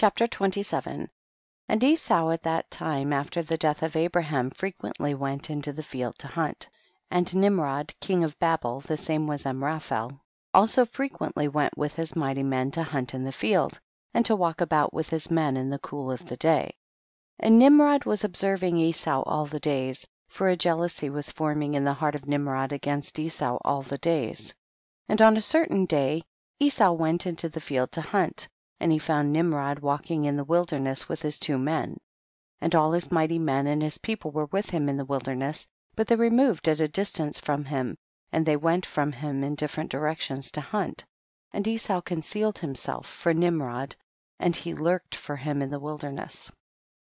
CHAPTER 27. And Esau at that time, after the death of Abraham, frequently went into the field to hunt. 28. And Nimrod king of Babel, the same was Amraphel, also frequently went with his mighty men to hunt in the field, and to walk about with his men in the cool of the day. 29. And Nimrod was observing Esau all the days, for a jealousy was forming in the heart of Nimrod against Esau all the days. 30. And on a certain day Esau went into the field to hunt, and he found Nimrod walking in the wilderness with his 2 men. 31. And all his mighty men and his people were with him in the wilderness, but they removed at a distance from him, and they went from him in different directions to hunt, and Esau concealed himself for Nimrod, and he lurked for him in the wilderness.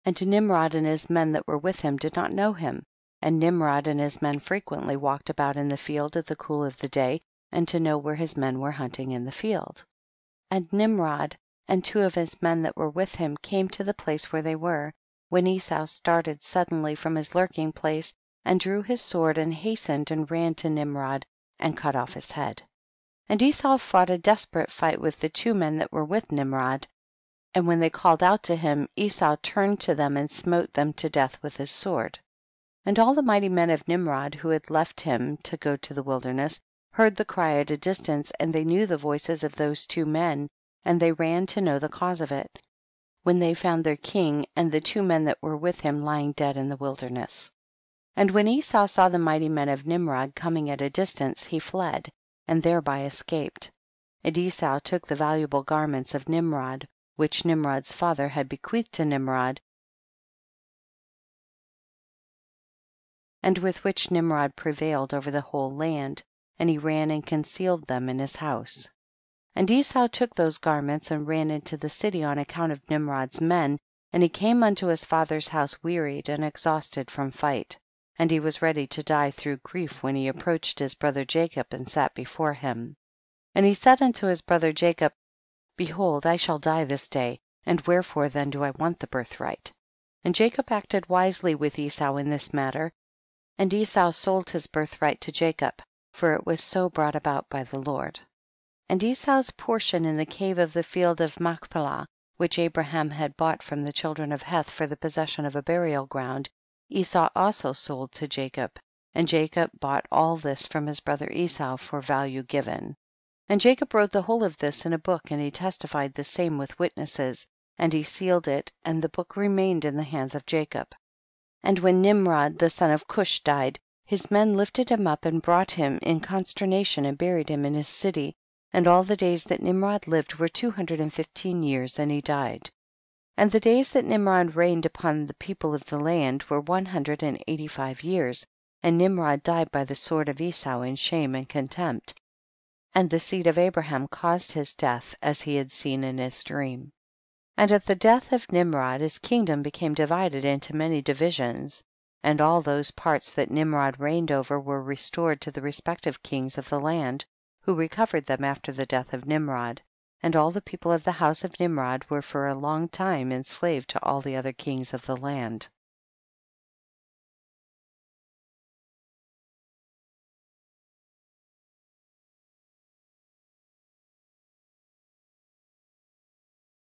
32. And Nimrod and his men that were with him did not know him, and Nimrod and his men frequently walked about in the field at the cool of the day, and to know where his men were hunting in the field. 33. And Nimrod and 2 of his men that were with him came to the place where they were, when Esau started suddenly from his lurking place, and drew his sword and hastened and ran to Nimrod and cut off his head. 34. And Esau fought a desperate fight with the 2 men that were with Nimrod, and when they called out to him, Esau turned to them and smote them to death with his sword. 35. And all the mighty men of Nimrod who had left him to go to the wilderness, heard the cry at a distance, and they knew the voices of those 2 men, and they ran to know the cause of it, when they found their king and the 2 men that were with him lying dead in the wilderness. 36. And when Esau saw the mighty men of Nimrod coming at a distance, he fled, and thereby escaped. 37. And Esau took the valuable garments of Nimrod, which Nimrod's father had bequeathed to Nimrod, and with which Nimrod prevailed over the whole land, and he ran and concealed them in his house. 38. And Esau took those garments and ran into the city on account of Nimrod's men, and he came unto his father's house wearied and exhausted from fight, and he was ready to die through grief when he approached his brother Jacob and sat before him. 39. And he said unto his brother Jacob, behold, I shall die this day, and wherefore then do I want the birthright? 40. And Jacob acted wisely with Esau in this matter, and Esau sold his birthright to Jacob, for it was so brought about by the Lord. 41. And Esau's portion in the cave of the field of Machpelah, which Abraham had bought from the children of Heth for the possession of a burial ground, Esau also sold to Jacob, and Jacob bought all this from his brother Esau for value given. 42. And Jacob wrote the whole of this in a book, and he testified the same with witnesses, and he sealed it, and the book remained in the hands of Jacob. 43. And when Nimrod the son of Cush died, his men lifted him up and brought him in consternation and buried him in his city, and all the days that Nimrod lived were 215 years, and he died. 44. And the days that Nimrod reigned upon the people of the land were 185 years, and Nimrod died by the sword of Esau in shame and contempt, and the seed of Abraham caused his death, as he had seen in his dream. 45. And at the death of Nimrod his kingdom became divided into many divisions, and all those parts that Nimrod reigned over were restored to the respective kings of the land, who recovered them after the death of Nimrod, and all the people of the house of Nimrod were for a long time enslaved to all the other kings of the land.